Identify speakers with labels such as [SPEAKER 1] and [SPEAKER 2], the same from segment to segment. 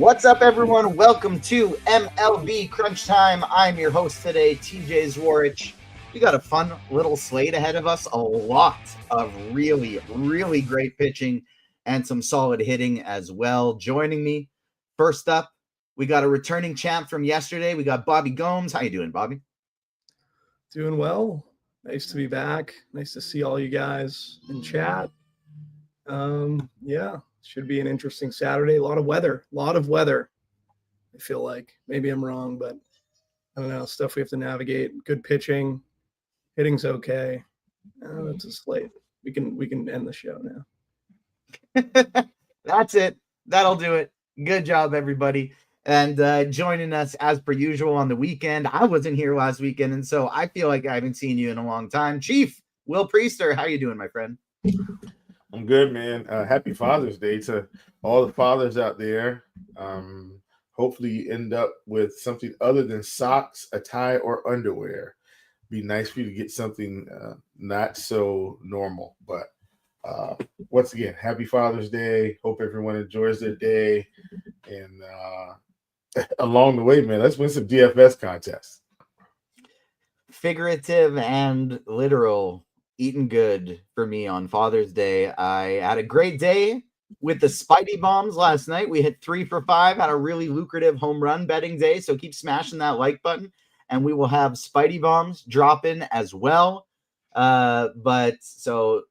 [SPEAKER 1] What's up, everyone? Welcome to MLB Crunch Time. I'm your host today, TJ Zwarich. We got a fun little slate ahead of us, a lot of really, really great pitching and some solid hitting as well. Joining me, first up, we got a returning champ from yesterday. We got Bobby Gomes. How you doing, Bobby?
[SPEAKER 2] Doing well. Nice to be back. Nice to see all you guys in chat. Should be an interesting Saturday. A lot of weather. I feel like maybe I'm wrong, but I don't know. Stuff we have to navigate. Good pitching, hitting's okay. That's a slate. We can end the show now.
[SPEAKER 1] That's it. That'll do it. Good job, everybody. And joining us as per usual on the weekend. I wasn't here last weekend, and so I feel like I haven't seen you in a long time. Chief Will Priester, how you doing, my friend?
[SPEAKER 3] I'm good, man. Happy Father's Day to all the fathers out there. Hopefully you end up with something other than socks, a tie, or underwear. Be nice for you to get something not so normal. But once again, happy Father's Day. Hope everyone enjoys their day. And along the way, man, let's win some DFS contests.
[SPEAKER 1] Figurative and literal. Eating good for me on Father's Day. I had a great day with the Spidey Bombs last night. We hit 3 for 5, had a really lucrative home run betting day. So keep smashing that like button, and we will have Spidey Bombs drop in as well. So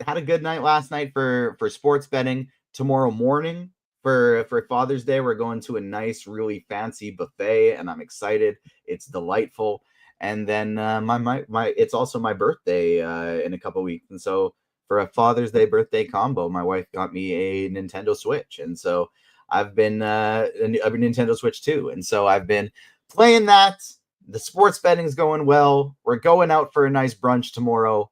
[SPEAKER 1] had a good night last night for sports betting. Tomorrow morning for Father's Day, we're going to a nice, really fancy buffet, and I'm excited. It's delightful. And then it's also my birthday in a couple weeks. And so for a Father's Day birthday combo, my wife got me a Nintendo Switch. And so I've been a Nintendo Switch too. And so I've been playing that. The sports betting's going well. We're going out for a nice brunch tomorrow.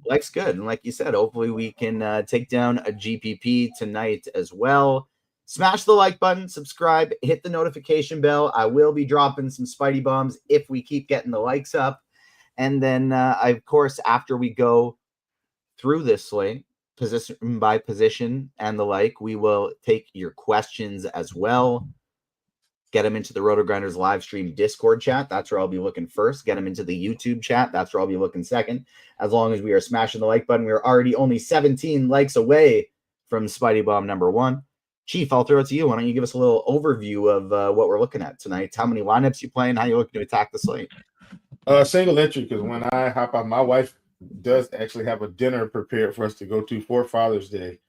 [SPEAKER 1] Life's good. And like you said, hopefully we can take down a GPP tonight as well. Smash the like button, subscribe, hit the notification bell. I will be dropping some Spidey Bombs if we keep getting the likes up. And then, of course, after we go through this slate, position by position and the like, we will take your questions as well. Get them into the RotoGrinders live stream Discord chat. That's where I'll be looking first. Get them into the YouTube chat. That's where I'll be looking second. As long as we are smashing the like button, we're already only 17 likes away from Spidey Bomb number 1. Chief, I'll throw it to you. Why don't you give us a little overview of what we're looking at tonight? How many lineups you playing? How you looking to attack the slate?
[SPEAKER 3] Single entry, because when I hop on, my wife does actually have a dinner prepared for us to go to for Father's Day,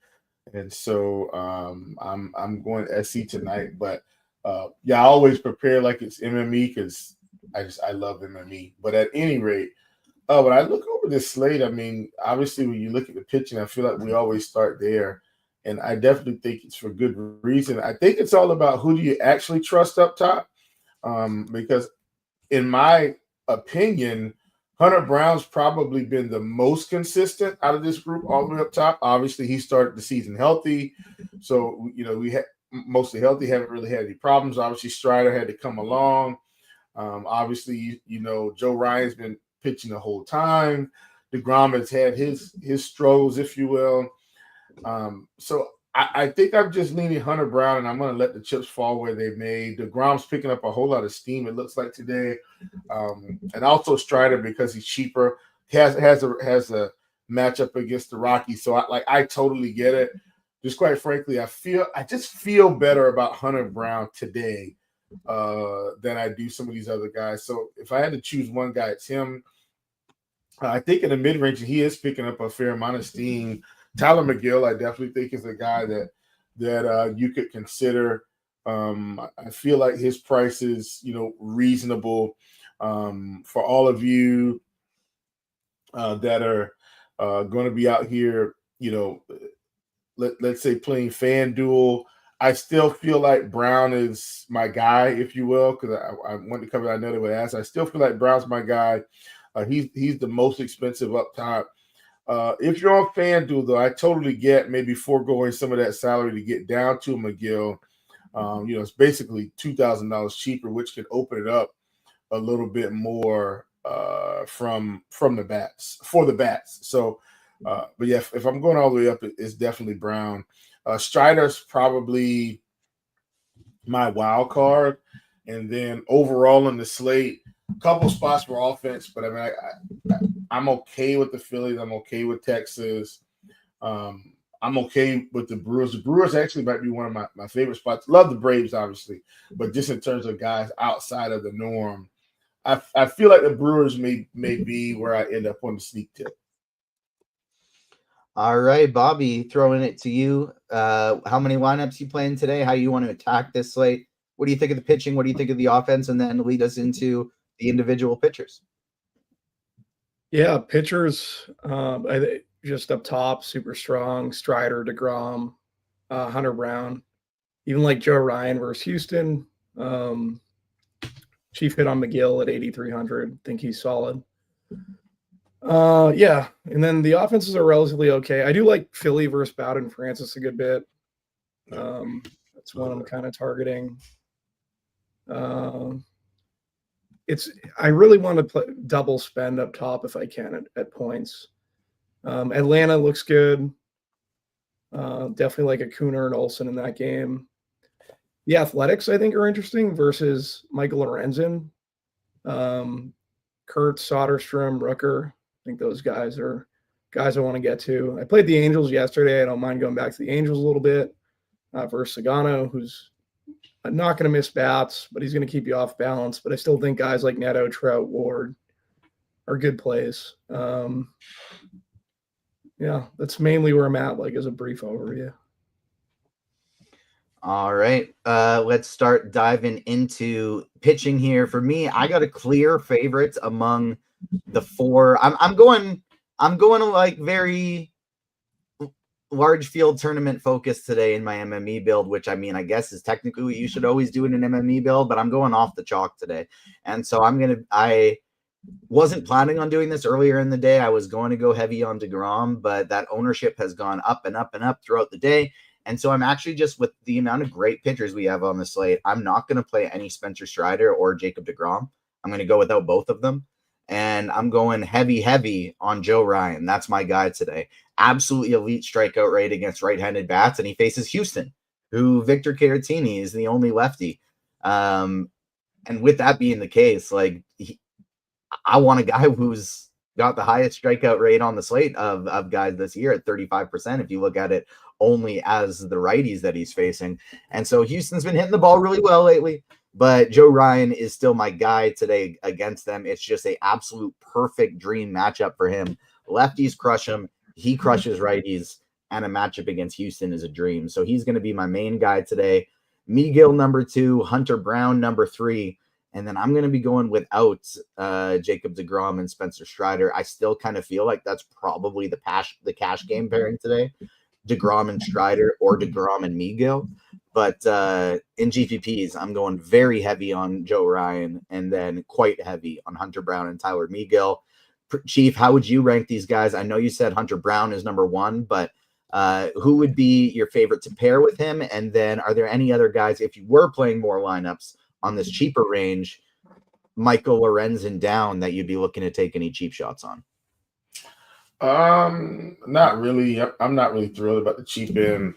[SPEAKER 3] and so I'm going SC tonight. But I always prepare like it's MME because I love MME. But at any rate, when I look over this slate, I mean, obviously when you look at the pitching, I feel like we always start there. And I definitely think it's for good reason. I think it's all about who do you actually trust up top. Because in my opinion, Hunter Brown's probably been the most consistent out of this group all the way up top. Obviously, he started the season healthy. So, we had mostly healthy, haven't really had any problems. Obviously, Strider had to come along. Obviously, Joe Ryan's been pitching the whole time. DeGrom has had his struggles, if you will. So I think I'm just leaning Hunter Brown, and I'm going to let the chips fall where they may. DeGrom's picking up a whole lot of steam, it looks like today, and also Strider because he's cheaper. Has a matchup against the Rockies, so I totally get it. Just quite frankly, I just feel better about Hunter Brown today than I do some of these other guys. So if I had to choose one guy, it's him. I think in the mid range, he is picking up a fair amount of steam. Tyler McGill, I definitely think is a guy that you could consider. I feel like his price is, reasonable for all of you that are going to be out here, let's say playing FanDuel. I still feel like Brown is my guy, if you will, because I want to cover that. I know they would ask. I still feel like Brown's my guy. He's the most expensive up top. If you're on FanDuel, though, I totally get maybe foregoing some of that salary to get down to McGill. It's basically $2,000 cheaper, which can open it up a little bit more from the bats for the bats. So, but yeah, if I'm going all the way up, it's definitely Brown. Strider's probably my wild card. And then overall in the slate, a couple spots for offense, but I mean, I'm okay with the Phillies. I'm okay with Texas. I'm okay with the Brewers. The Brewers actually might be one of my favorite spots. Love the Braves, obviously, but just in terms of guys outside of the norm, I feel like the Brewers may be where I end up on the sneak tip.
[SPEAKER 1] All right, Bobby, throwing it to you. How many lineups you playing today? How you want to attack this slate? What do you think of the pitching? What do you think of the offense? And then lead us into the individual pitchers.
[SPEAKER 2] Yeah, pitchers. Just up top, super strong. Strider, DeGrom, Hunter Brown, even like Joe Ryan versus Houston. Chief hit on McGill at 8,300. Think he's solid. Yeah, and then the offenses are relatively okay. I do like Philly versus Bowden Francis a good bit. That's one I'm kind of targeting. I really want to play double spend up top if I can at points. Atlanta looks good. Definitely like a Cooner and Olsen in that game. The Athletics, I think, are interesting versus Michael Lorenzen, Kurt, Soderstrom, Rooker. I think those guys are guys I want to get to. I played the Angels yesterday. I don't mind going back to the Angels a little bit versus Sagano, who's not going to miss bats, but he's going to keep you off balance. But I still think guys like Neto, Trout, Ward are good plays. Yeah, that's mainly where I'm at, like as a brief overview.
[SPEAKER 1] All right, let's start diving into pitching here. For me, I got a clear favorite among the four. I'm going to like very large field tournament focus today in my MME build, which I mean, I guess is technically what you should always do in an MME build, but I'm going off the chalk today. And so I wasn't planning on doing this earlier in the day. I was going to go heavy on DeGrom, but that ownership has gone up and up and up throughout the day. And so I'm actually just, with the amount of great pitchers we have on the slate, I'm not going to play any Spencer Strider or Jacob DeGrom. I'm going to go without both of them. And I'm going heavy on Joe Ryan. That's my guy today. Absolutely elite strikeout rate against right-handed bats. And he faces Houston, who Victor Caratini is the only lefty. And with that being the case, like I want a guy who's got the highest strikeout rate on the slate of guys this year at 35%. If you look at it only as the righties that he's facing. And so Houston's been hitting the ball really well lately, but Joe Ryan is still my guy today against them. It's just an absolute perfect dream matchup for him. Lefties crush him. He crushes righties, and a matchup against Houston is a dream. So he's going to be my main guy today. Miguel number 2, Hunter Brown number 3. And then I'm going to be going without Jacob DeGrom and Spencer Strider. I still kind of feel like that's probably the cash game pairing today. DeGrom and Strider, or DeGrom and Miguel. But in GPPs, I'm going very heavy on Joe Ryan and then quite heavy on Hunter Brown and Tyler Miguel. Chief, how would you rank these guys? I know you said Hunter Brown is number 1, but who would be your favorite to pair with him? And then are there any other guys, if you were playing more lineups on this cheaper range, Michael Lorenzen down, that you'd be looking to take any cheap shots on?
[SPEAKER 3] Not really. I'm not really thrilled about the cheap end.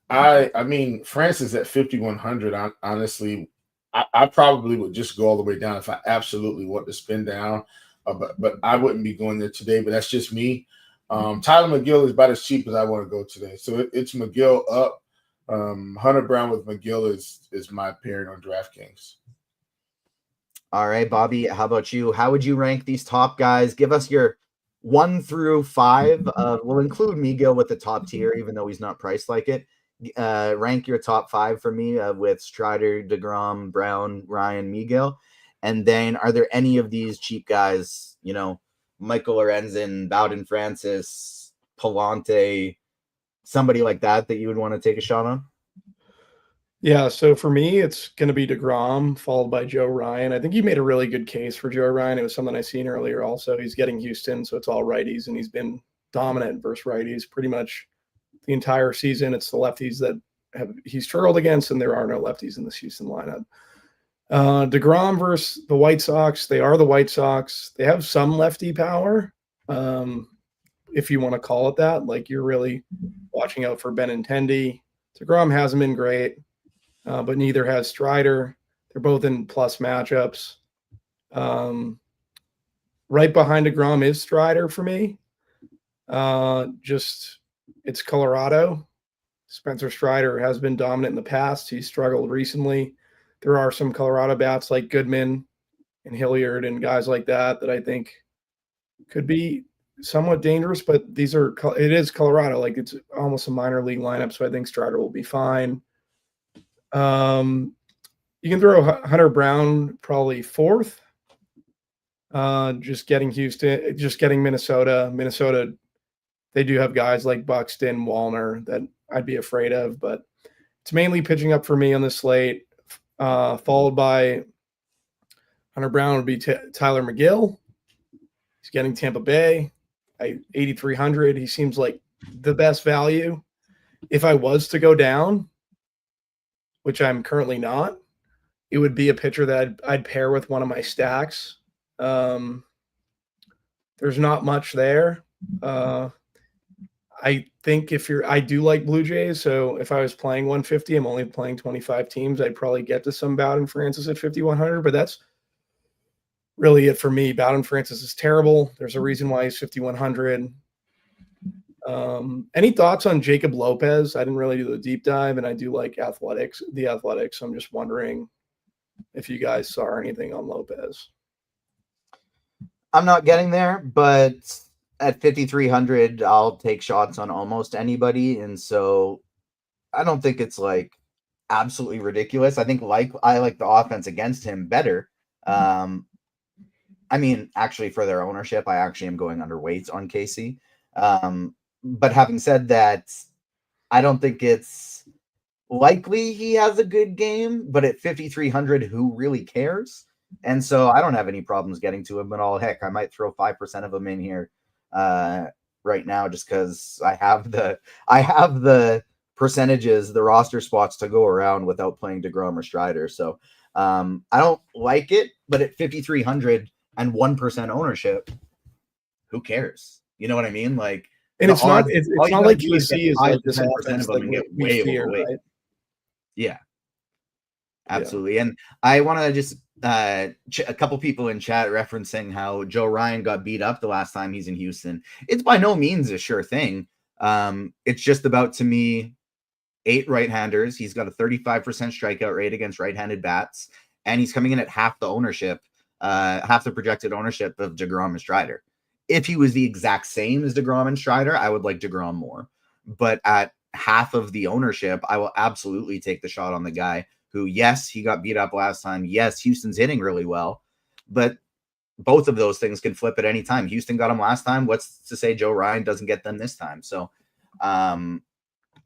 [SPEAKER 3] I mean, Francis at 5,100. Honestly, I probably would just go all the way down if I absolutely want to spin down. But I wouldn't be going there today. But that's just me. Tyler McGill is about as cheap as I want to go today. So it's McGill up. Hunter Brown with McGill is my pairing on DraftKings.
[SPEAKER 1] All right, Bobby, how about you? How would you rank these top guys? Give us your 1 through 5. We'll include Miguel with the top tier, even though he's not priced like it. Rank your top 5 for me with Strider, DeGrom, Brown, Ryan, Miguel. And then are there any of these cheap guys, Michael Lorenzen, Bowden Francis, Palante, somebody like that you would want to take a shot on?
[SPEAKER 2] Yeah, so for me, it's going to be DeGrom, followed by Joe Ryan. I think you made a really good case for Joe Ryan. It was something I seen earlier also. He's getting Houston, so it's all righties, and he's been dominant versus righties pretty much the entire season. It's the lefties that he's struggled against, and there are no lefties in this Houston lineup. DeGrom versus the White Sox. They are the White Sox. They have some lefty power, if you want to call it that. Like, you're really watching out for Benintendi. DeGrom hasn't been great. but neither has Strider. They're both in plus matchups. Right behind DeGrom is Strider for me. It's Colorado. Spencer Strider has been dominant in the past. He's struggled recently. There are some Colorado bats like Goodman and Hilliard and guys like that I think could be somewhat dangerous, but it is Colorado. Like, it's almost a minor league lineup, so I think Strider will be fine. You can throw Hunter Brown probably fourth. Just getting Minnesota. Minnesota, they do have guys like Buxton, Wallner that I'd be afraid of, but it's mainly pitching up for me on the slate. Followed by Hunter Brown would be Tyler McGill. He's getting Tampa Bay at 8,300. He seems like the best value. If I was to go down, which I'm currently not, it would be a pitcher that I'd pair with one of my stacks. There's not much there. I think I do like Blue Jays, so if I was playing 150, I'm only playing 25 teams, I'd probably get to some Bowden Francis at 5,100, but that's really it for me. Bowden Francis is terrible. There's a reason why he's 5,100. Any thoughts on Jacob Lopez? I didn't really do the deep dive, and I do like the athletics. I'm just wondering if you guys saw anything on Lopez.
[SPEAKER 1] I'm not getting there, but at 5,300, I'll take shots on almost anybody. And so I don't think it's like absolutely ridiculous. I think I like the offense against him better. I mean, actually, for their ownership, I actually am going underweight on Casey. But having said that, I don't think it's likely he has a good game, but at 5,300, who really cares? And so I don't have any problems getting to him at all. Heck, I might throw 5% of him in here right now just because I have the percentages, the roster spots to go around without playing DeGrom or Strider. So I don't like it, but at 5,300 and 1% ownership, who cares? You know what I mean? Like,
[SPEAKER 2] and it's not like KC is like this
[SPEAKER 1] 10%
[SPEAKER 2] offense
[SPEAKER 1] of them and get way overweight.
[SPEAKER 2] Right?
[SPEAKER 1] Yeah, absolutely. Yeah. And I want to just a couple people in chat referencing how Joe Ryan got beat up the last time he's in Houston. It's by no means a sure thing. It's just about, to me, 8 right-handers. He's got a 35% strikeout rate against right-handed bats, and he's coming in at half the ownership, half the projected ownership of DeGrom and Strider. If he was the exact same as DeGrom and Strider, I would like DeGrom more. But at half of the ownership, I will absolutely take the shot on the guy who, yes, he got beat up last time. Yes, Houston's hitting really well, but both of those things can flip at any time. Houston got him last time. What's to say Joe Ryan doesn't get them this time? So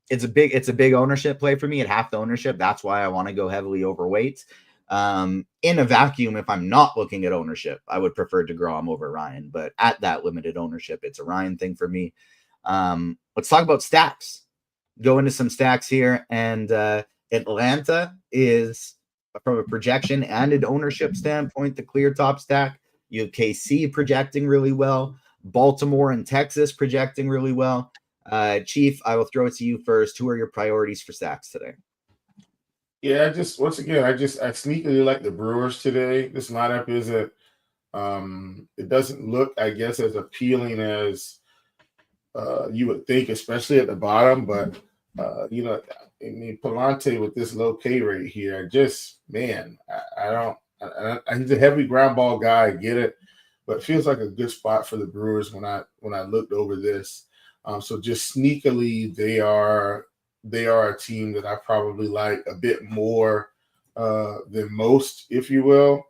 [SPEAKER 1] it's a big ownership play for me at half the ownership. That's why I want to go heavily overweight. In a vacuum, if I'm not looking at ownership, I would prefer DeGrom over Ryan, but at that limited ownership, it's a Ryan thing for me. Let's talk about stacks. Go into some stacks here, and Atlanta is, from a projection and an ownership standpoint, the clear top stack. You have KC projecting really well, Baltimore and Texas projecting really well. Chief, I will throw it to you first. Who are your priorities for stacks today?
[SPEAKER 3] Yeah, I sneakily like the Brewers today. This lineup isn't, it doesn't look, I guess, as appealing as you would think, especially at the bottom. But, I mean, Palante with this low K rate here, he's a heavy ground ball guy, I get it, but it feels like a good spot for the Brewers when I looked over this. So just sneakily, they are a team that I probably like a bit more than most, if you will.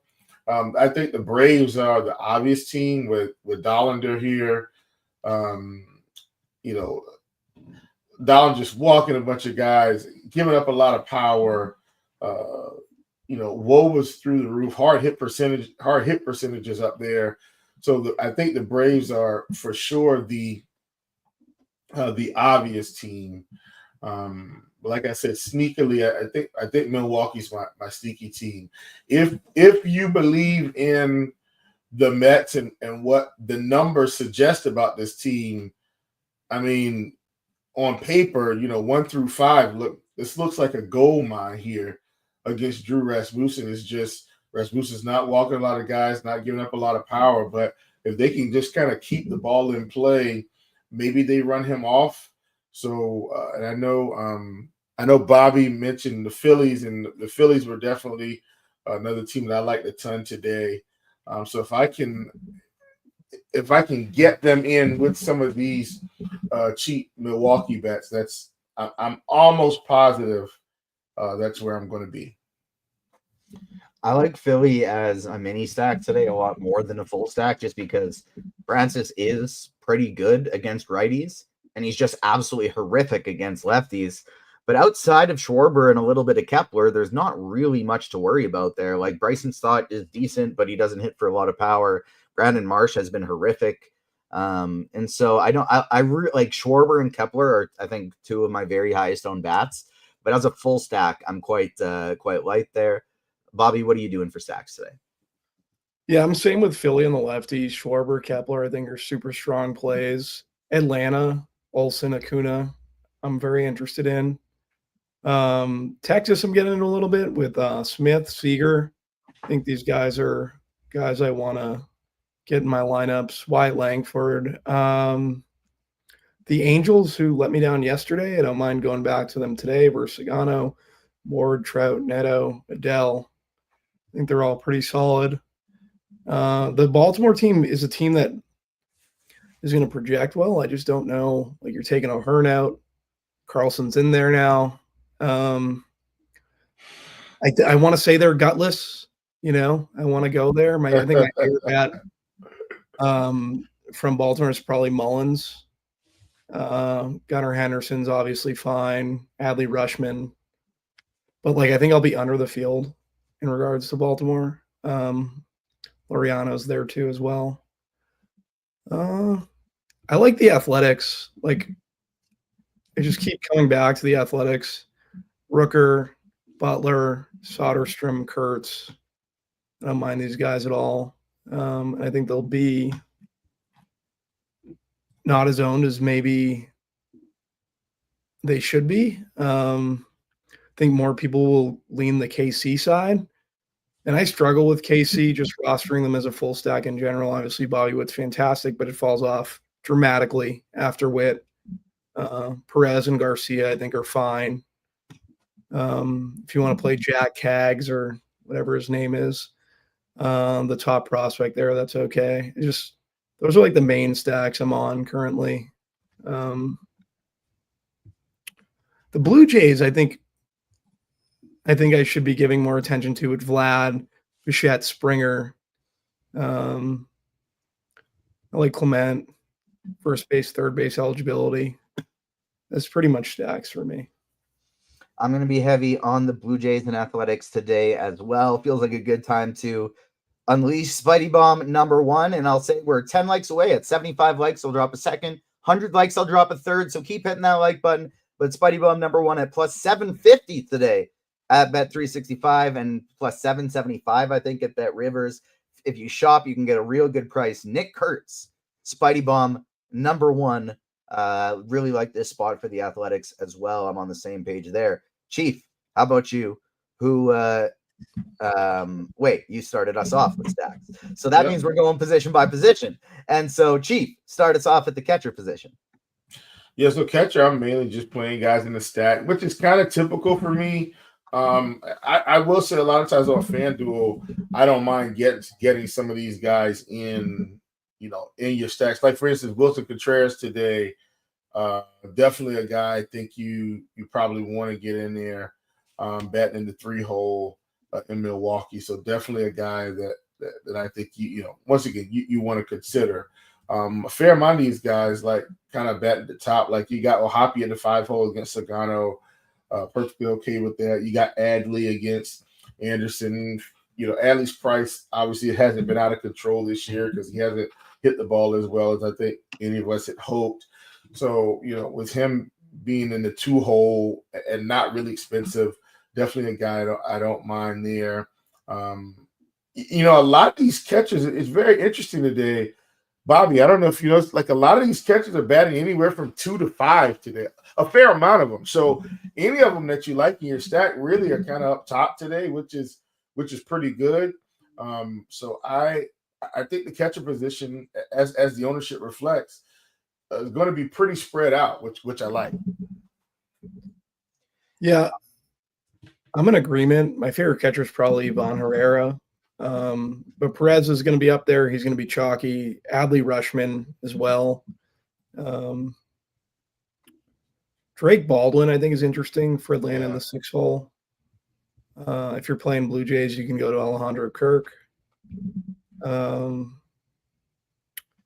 [SPEAKER 3] I think the Braves are the obvious team with Dollander here. Dollander just walking a bunch of guys, giving up a lot of power. Woe was through the roof. Hard hit percentages up there. So I think the Braves are for sure the obvious team. Like I said, sneakily, I think Milwaukee's my sneaky team. If you believe in the Mets and what the numbers suggest about this team, I mean, on paper, 1 through 5, this looks like a gold mine here. against Drew Rasmussen is just Rasmussen's not walking a lot of guys, not giving up a lot of power. But if they can just kind of keep the ball in play, maybe they run him off. So, and I know Bobby mentioned the Phillies, and the Phillies were definitely another team that I liked a ton today. So if I can get them in with some of these cheap Milwaukee bets, I'm almost positive that's where I'm going to be.
[SPEAKER 1] I like Philly as a mini stack today a lot more than a full stack, just because Francis is pretty good against righties, and he's just absolutely horrific against lefties. But outside of Schwarber and a little bit of Kepler, there's not really much to worry about there. Like Bryson Stott is decent, but he doesn't hit for a lot of power. Brandon Marsh has been horrific. And so I really like Schwarber and Kepler are, I think, two of my very highest owned bats. But as a full stack, I'm quite light there. Bobby, what are you doing for stacks today?
[SPEAKER 2] Yeah, I'm same with Philly and the lefties. Schwarber, Kepler, I think are super strong plays. Atlanta, Olsen, Acuna, I'm very interested in. Texas, I'm getting in a little bit with Smith, Seager. I think these guys are guys I want to get in my lineups. Wyatt Langford. The Angels, who let me down yesterday, I don't mind going back to them today. Versus Sagano, Ward, Trout, Neto, Adele. I think they're all pretty solid. The Baltimore team is a team that is going to project well. I just don't know. Like, you're taking O'Hearn out. Carlson's in there now. I want to say they're gutless. I want to go there. I think my favorite bet from Baltimore is probably Mullins. Gunnar Henderson's obviously fine. Adley Rutschman. But, I think I'll be under the field in regards to Baltimore. Laureano's there too as well. I like the Athletics. I just keep coming back to the Athletics. Rooker, Butler, Soderstrom, Kurtz. I don't mind these guys at all. I think they'll be not as owned as maybe they should be. I think more people will lean the KC side. And I struggle with KC, just rostering them as a full stack in general. Obviously, Bobby Witt's fantastic, but it falls off dramatically after Witt. Perez and Garcia, I think, are fine. If you want to play Jack Kaggs or whatever his name is, the top prospect there, that's okay. Those are the main stacks I'm on currently. The Blue Jays, I think I should be giving more attention to with Vlad, Bichette, Springer. I like Clement, first base, third base eligibility. That's pretty much stacks for me.
[SPEAKER 1] I'm going to be heavy on the Blue Jays and Athletics today as well. Feels like a good time to unleash Spidey Bomb #1. And I'll say we're 10 likes away. At 75 likes, I'll drop a second. 100 likes, I'll drop a third. So keep hitting that like button. But Spidey Bomb #1 at plus 750 today at Bet365 and plus 775, I think, at Bet Rivers. If you shop, you can get a real good price. Nick Kurtz, Spidey Bomb #1. Really like this spot for the Athletics as well. I'm on the same page there. Chief, how about you? Wait, you started us off with stacks. So that means we're going position by position. And so, Chief, start us off at the catcher position.
[SPEAKER 3] Yeah, so catcher, I'm mainly just playing guys in the stack, which is kind of typical for me. I will say a lot of times on FanDuel, I don't mind getting some of these guys in your stacks. Like, for instance, Wilson Contreras today, definitely a guy I think you probably want to get in there, batting in the 3-hole in Milwaukee. So definitely a guy that I think once again you want to consider. A fair amount of these guys kind of bat at the top. Like, you got Ohapi in the 5-hole against Sagano, perfectly okay with that. You got Adley against Anderson. Adley's price obviously hasn't been out of control this year because he hasn't hit the ball as well as I think any of us had hoped. So, with him being in the 2-hole and not really expensive, definitely a guy I don't mind there. A lot of these catchers, it's very interesting today. Bobby, I don't know if you noticed, a lot of these catchers are batting anywhere from 2 to 5 today. a fair amount of them. So any of them that you like in your stack really are kind of up top today, which is pretty good. So I think the catcher position, as the ownership reflects, is going to be pretty spread out, which I like.
[SPEAKER 2] Yeah, I'm in agreement. My favorite catcher is probably Ivan Herrera. But Perez is going to be up there. He's going to be chalky. Adley Rushman as well. Drake Baldwin, I think, is interesting for Atlanta in the 6th hole. If you're playing Blue Jays, you can go to Alejandro Kirk.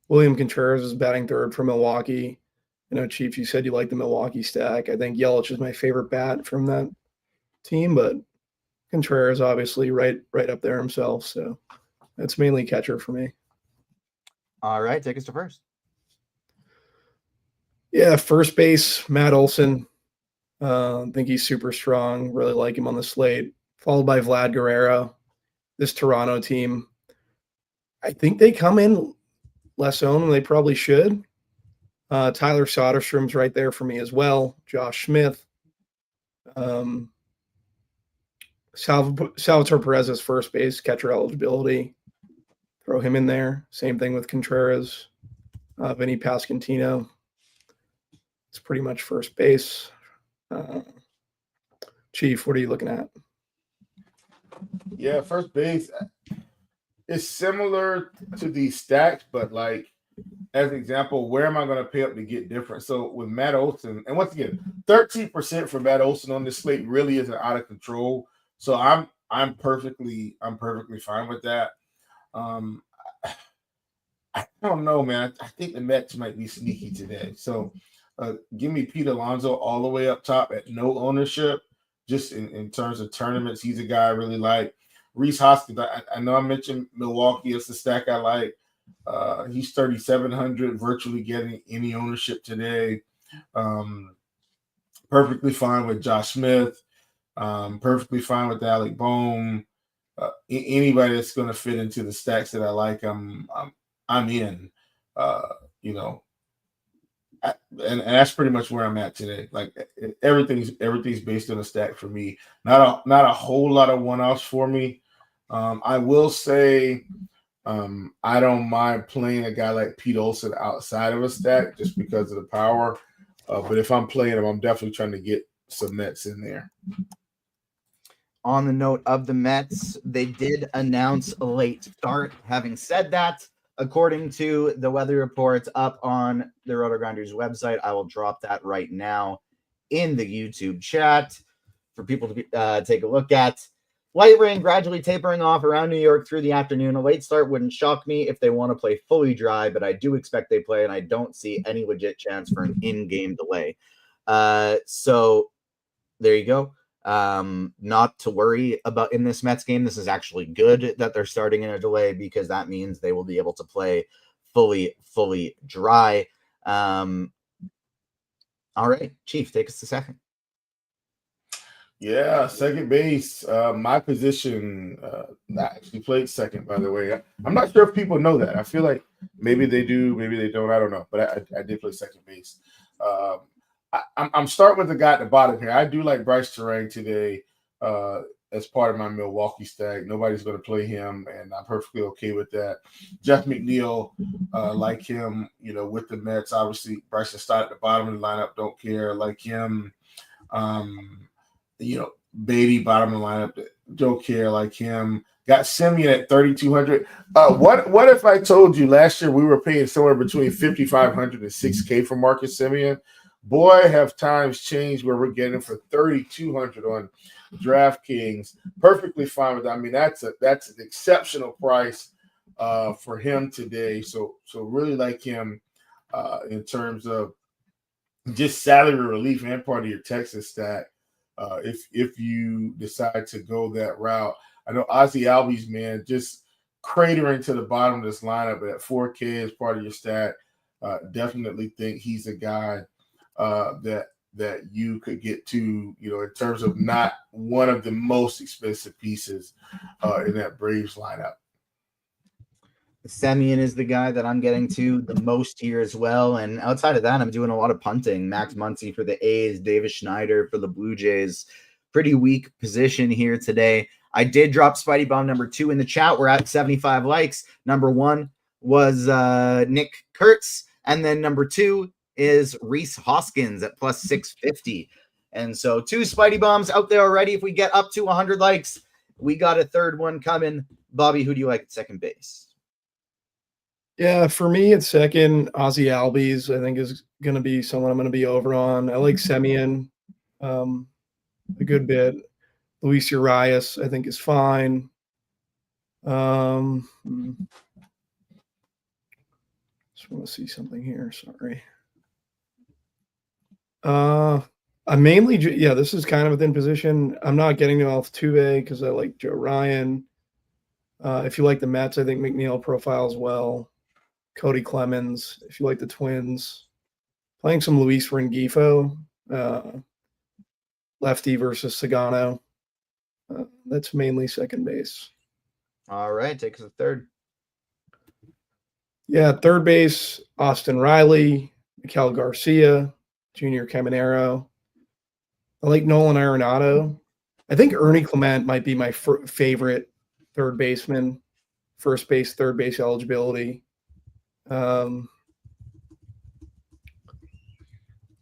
[SPEAKER 2] William Contreras is batting 3rd for Milwaukee. I know, Chief, you said you like the Milwaukee stack. I think Yelich is my favorite bat from that team, but Contreras obviously right up there himself. So that's mainly catcher for me.
[SPEAKER 1] All right, take us to first.
[SPEAKER 2] Yeah, first base, Matt Olson. I think he's super strong. Really like him on the slate. Followed by Vlad Guerrero. This Toronto team, I think they come in less owned than they probably should. Tyler Soderstrom's right there for me as well. Josh Smith. Salvatore Perez's first base, catcher eligibility. Throw him in there. Same thing with Contreras. Vinny Pasquantino. It's pretty much first base. Chief, what are you looking at?
[SPEAKER 3] Yeah, first base is similar to these stacks, but like as an example, where am I going to pay up to get different? So with Matt Olson, and once again, 13% for Matt Olson on this slate really isn't out of control. So I'm perfectly fine with that. I don't know, man. I think the Mets might be sneaky today. So give me Pete Alonso all the way up top at no ownership. Just in terms of tournaments, he's a guy I really like. Rhys Hoskins, I know I mentioned Milwaukee. It's the stack I like. He's 3,700, virtually getting any ownership today. Perfectly fine with Josh Smith. Perfectly fine with Alec Bohm. Anybody that's going to fit into the stacks that I like, I'm in. And that's pretty much where I'm at today. Like everything's based on a stack for me. Not a whole lot of one-offs for me. I will say I don't mind playing a guy like Pete Olson outside of a stack just because of the power. But if I'm playing him, I'm definitely trying to get some Mets in there.
[SPEAKER 1] On the note of the Mets, they did announce a late start. Having said that, according to the weather reports up on the RotoGrinders website, I will drop that right now in the YouTube chat for people to take a look at. Light rain gradually tapering off around New York through the afternoon. A late start wouldn't shock me if they want to play fully dry, but I do expect they play, and I don't see any legit chance for an in-game delay. So there you go. Not to worry about in this Mets game. This is actually good that they're starting in a delay because that means they will be able to play fully dry. All right, Chief, take us to second.
[SPEAKER 3] Yeah, second base. My position, I actually played second, by the way. I'm not sure if people know that. I feel like maybe they do, maybe they don't. I don't know. But I did play second base. I'm starting with the guy at the bottom here. I do like Bryce Terang today as part of my Milwaukee stack. Nobody's going to play him, and I'm perfectly okay with that. Jeff McNeil, like him, with the Mets. Obviously, Bryson started at the bottom of the lineup. Don't care. Like him. Beatty, bottom of the lineup. Don't care. Like him. Got Semien at 3,200. What if I told you last year we were paying somewhere between 5,500 and 6K for Marcus Semien? Boy, have times changed where we're getting for 3,200 on DraftKings. Perfectly fine with that. I mean, that's an exceptional price for him today. So really like him in terms of just salary relief and part of your Texas stack. If you decide to go that route, I know Ozzie Albies, man, just cratering to the bottom of this lineup at 4K as part of your stack. Definitely think he's a guy that you could get to, in terms of not one of the most expensive pieces in that Braves lineup.
[SPEAKER 1] Semien is the guy that I'm getting to the most here as well. And outside of that, I'm doing a lot of punting. Max Muncy for the A's, Davis Schneider for the Blue Jays. Pretty weak position here today. I did drop Spidey Bomb number 2 in the chat. We're at 75 likes. Number 1 was Nick Kurtz. And then number 2 is Reese Hoskins at plus 650. And so 2 Spidey Bombs out there already. If we get up to 100 likes, we got a third one coming. Bobby, who do you like at second base?
[SPEAKER 2] Yeah, for me at second, Ozzy Albies, I think, is going to be someone I'm going to be over on. I like Semien a good bit. Luis Urias, I think, is fine. Just want to see something here. Sorry. I mainly, this is kind of within position. I'm not getting to Altuve because I like Joe Ryan. If you like the Mets, I think McNeil profile as well. Cody Clemens, if you like the Twins. Playing some Luis Rengifo, lefty versus Sagano. That's mainly second base.
[SPEAKER 1] All right, take us to third.
[SPEAKER 2] Yeah, third base, Austin Riley, Miguel Garcia, Junior Caminero. I like Nolan Arenado. I think Ernie Clement might be my favorite third baseman. First base, third base eligibility.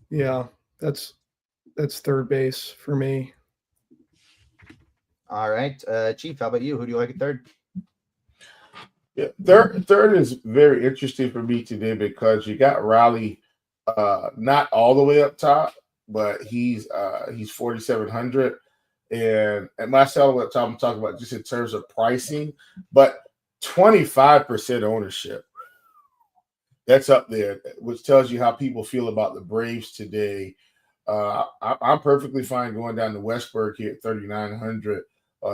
[SPEAKER 2] Yeah, that's third base for me.
[SPEAKER 1] All right, Chief, how about you? Who do you like at third?
[SPEAKER 3] Yeah, third is very interesting for me today because you got Riley not all the way up top, but he's 4,700. And when I say all the way up top, I'm talking about just in terms of pricing, but 25% ownership. That's up there, which tells you how people feel about the Braves today. I'm perfectly fine going down to Westburg here at 3,900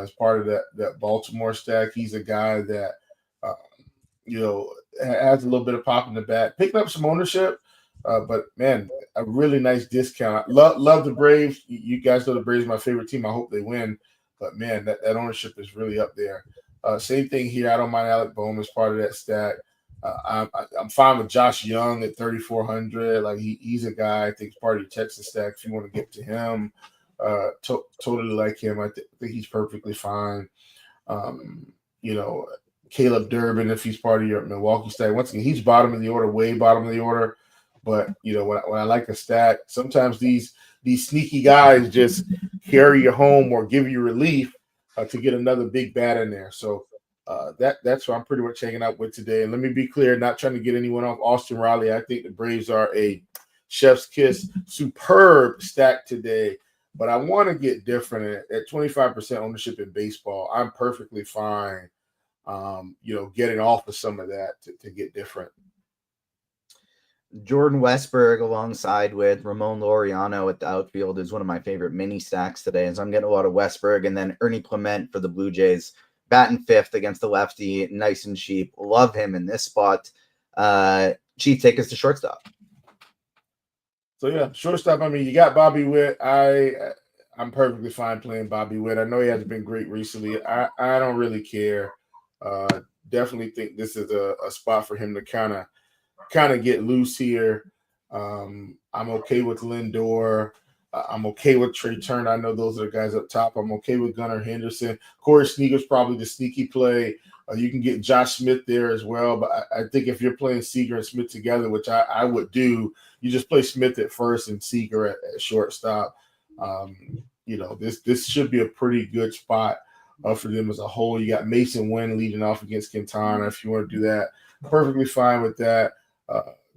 [SPEAKER 3] as part of that Baltimore stack. He's a guy that has a little bit of pop in the bat, picking up some ownership, but man, a really nice discount. I love the Braves. You guys know the Braves are my favorite team. I hope they win, but man, that ownership is really up there. Same thing here. I don't mind Alec Bohm as part of that stack. I'm fine with Josh Young at 3,400. Like he's a guy I think is part of your Texas stack. If you want to get to him, totally like him. I think he's perfectly fine. Caleb Durbin, if he's part of your Milwaukee stack. Once again, he's bottom of the order, way bottom of the order. But when I like a stack, sometimes these sneaky guys just carry you home or give you relief to get another big bat in there. So. That's what I'm pretty much hanging out with today. And let me be clear, not trying to get anyone off Austin Riley. I think the Braves are a chef's kiss, superb stack today. But I want to get different at 25% ownership in baseball. I'm perfectly fine, getting off of some of that to get different.
[SPEAKER 1] Jordan Westburg alongside with Ramon Laureano at the outfield is one of my favorite mini stacks today. And so I'm getting a lot of Westburg and then Ernie Clement for the Blue Jays. Batting fifth against the lefty, nice and cheap. Love him in this spot. Chief, take us to shortstop.
[SPEAKER 3] So yeah, shortstop. I mean, you got Bobby Witt. I'm perfectly fine playing Bobby Witt. I know he hasn't been great recently. I don't really care. Definitely think this is a spot for him to kind of get loose here. I'm okay with Lindor. I'm okay with Trey Turner. I know those are the guys up top. I'm okay with Gunnar Henderson. Corey Seager's probably the sneaky play. You can get Josh Smith there as well. But I think if you're playing Seager and Smith together, which I would do, you just play Smith at first and Seager at shortstop. This should be a pretty good spot for them as a whole. You got Mason Wynn leading off against Quintana. If you want to do that, perfectly fine with that.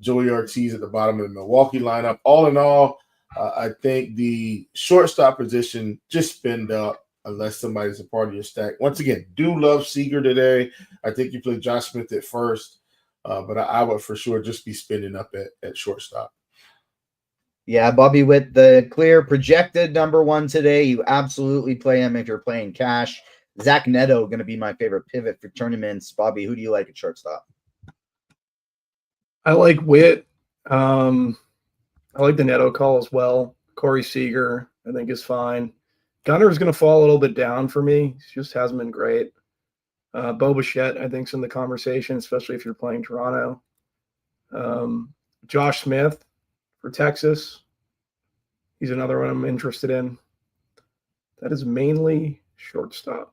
[SPEAKER 3] Joey Ortiz at the bottom of the Milwaukee lineup. All in all, I think the shortstop position just spinned up unless somebody's a part of your stack. Once again, do love Seager today. I think you play Josh Smith at first, but I would for sure just be spinning up at shortstop.
[SPEAKER 1] Yeah, Bobby Witt, the clear projected number 1 today. You absolutely play him if you're playing cash. Zach Neto going to be my favorite pivot for tournaments. Bobby, who do you like at shortstop?
[SPEAKER 2] I like Witt. I like the Neto call as well. Corey Seager, I think, is fine. Gunnar is going to fall a little bit down for me. He just hasn't been great. Bo Bichette, I think, is in the conversation, especially if you're playing Toronto. Josh Smith for Texas. He's another one I'm interested in. That is mainly shortstop.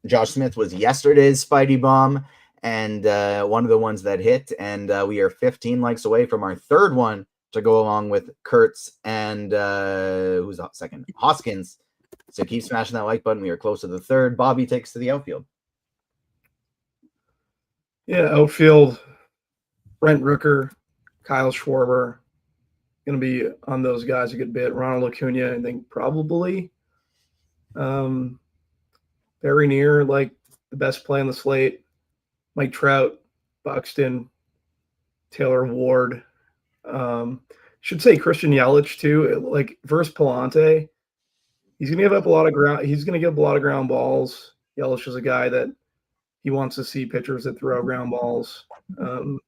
[SPEAKER 1] Josh Smith was yesterday's Spidey Bomb, and one of the ones that hit. And we are 15 likes away from our third one to go along with Kurtz and who's up second? Hoskins. So keep smashing that like button. We are close to the third. Bobby takes to the outfield.
[SPEAKER 2] Yeah, outfield, Brent Rooker, Kyle Schwarber. Going to be on those guys a good bit. Ronald Acuna, I think, probably. Very near, like, the best play on the slate. Mike Trout, Buxton, Taylor Ward. Should say Christian Yelich, too. Like, versus Palante, he's going to give up a lot of ground. He's going to give up a lot of ground balls. Yelich is a guy that he wants to see pitchers that throw ground balls. So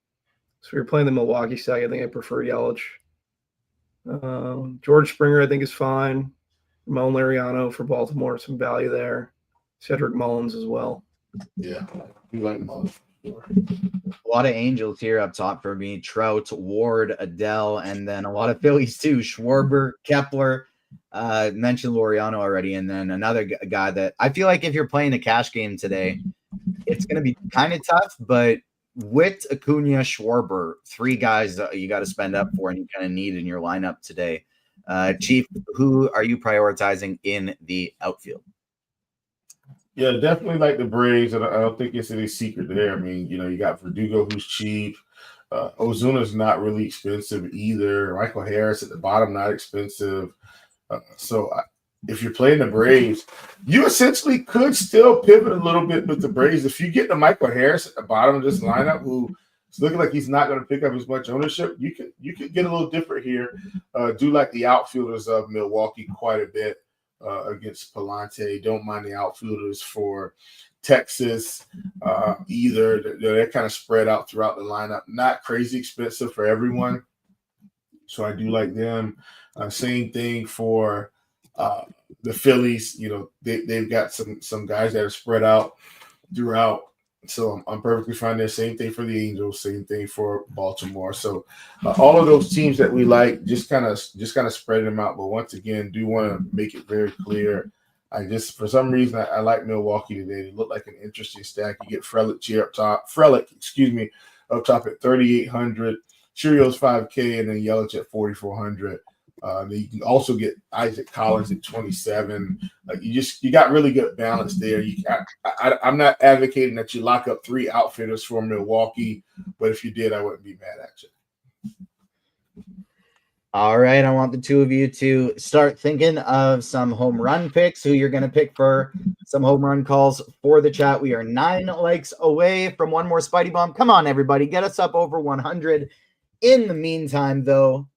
[SPEAKER 2] if you're playing the Milwaukee stack, I think I prefer Yelich. George Springer, I think, is fine. Ramon Laureano for Baltimore, some value there. Cedric Mullins as well.
[SPEAKER 3] Yeah, you like Mullins.
[SPEAKER 1] A lot of Angels here up top for me. Trout, Ward, Adele, and then a lot of Phillies too. Schwarber, Kepler, mentioned Laureano already, and then another guy that I feel like if you're playing a cash game today, it's going to be kind of tough, but with Acuna, Schwarber, three guys that you got to spend up for and you kind of need in your lineup today. Chief, who are you prioritizing in the outfield?
[SPEAKER 3] Yeah, definitely like the Braves, and I don't think it's any secret there. I mean, you got Verdugo, who's cheap. Ozuna's not really expensive either. Michael Harris at the bottom, not expensive. So if you're playing the Braves, you essentially could still pivot a little bit with the Braves. If you get the Michael Harris at the bottom of this lineup, who is looking like he's not going to pick up as much ownership, you could get a little different here. Do like the outfielders of Milwaukee quite a bit. Against Palante. Don't mind the outfielders for Texas either. They're kind of spread out throughout the lineup. Not crazy expensive for everyone. So I do like them. Same thing for the Phillies. They've got some guys that are spread out throughout. So I'm perfectly fine there. Same thing for the Angels. Same thing for Baltimore. So all of those teams that we like, just kind of spread them out. But once again, do want to make it very clear. For some reason, I like Milwaukee today. They look like an interesting stack. You get Frelick here up top. Up top at 3,800. Cheerios 5K, and then Yelich at 4,400. Then you can also get Isaac Collins at 27. You got really good balance there. I'm not advocating that you lock up three outfitters for Milwaukee, but if you did, I wouldn't be mad at you.
[SPEAKER 1] All right, I want the two of you to start thinking of some home run picks, who you're going to pick for some home run calls for the chat. We are 9 likes away from one more Spidey Bomb. Come on, everybody, get us up over 100. In the meantime, though,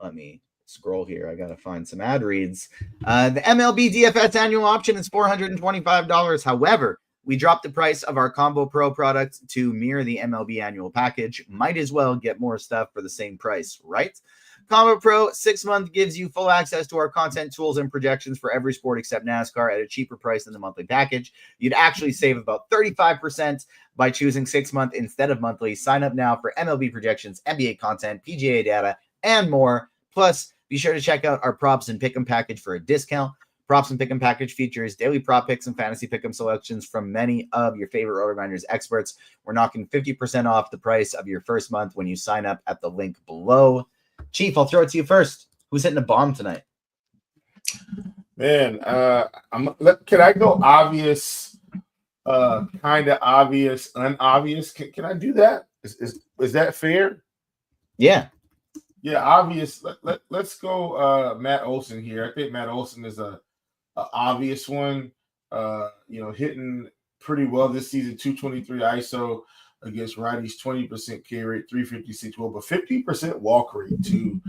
[SPEAKER 1] let me scroll here. I got to find some ad reads. The MLB DFS annual option is $425. However, we dropped the price of our Combo Pro product to mirror the MLB annual package. Might as well get more stuff for the same price, right? Combo Pro 6-month gives you full access to our content, tools, and projections for every sport except NASCAR at a cheaper price than the monthly package. You'd actually save about 35% by choosing 6-month instead of monthly. Sign up now for MLB projections, NBA content, PGA data, and more. Plus, be sure to check out our props and pick'em package for a discount. Props and pick'em package features daily prop picks and fantasy pick'em selections from many of your favorite RotoGrinders experts. We're knocking 50% off the price of your first month when you sign up at the link below. Chief, I'll throw it to you first. Who's hitting a bomb tonight?
[SPEAKER 3] Man, can I go obvious, kind of obvious, unobvious? Can I do that? Is that fair?
[SPEAKER 1] Yeah.
[SPEAKER 3] Yeah, obvious. Let's go Matt Olson here. I think Matt Olson is a obvious one. Hitting pretty well this season, 223 ISO against righties, 20% K rate, 356 WOBA, but 50% walk rate too.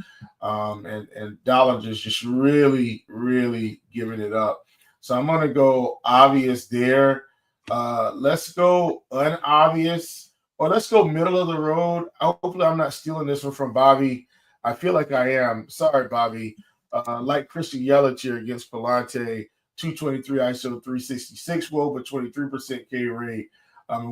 [SPEAKER 3] And Dollar just really, really giving it up. So I'm gonna go obvious there. Let's go unobvious, or let's go middle of the road. Hopefully I'm not stealing this one from Bobby. I feel like I am. Sorry, Bobby. Like Christian Yelich here against Palante, 223 ISO, 366 WOBA, but 23% K rate.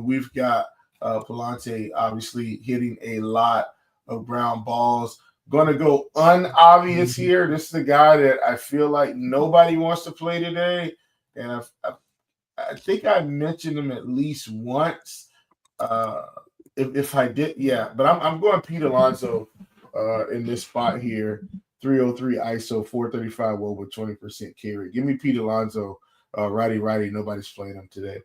[SPEAKER 3] We've got Palante obviously hitting a lot of ground balls. Going to go unobvious here. This is a guy that I feel like nobody wants to play today, and I think I mentioned him at least once. If I did, yeah. But I'm going Pete Alonso in this spot here. 303 ISO, 435 WOBA, 20% K rate. Give me Pete Alonso, righty. Nobody's playing him today.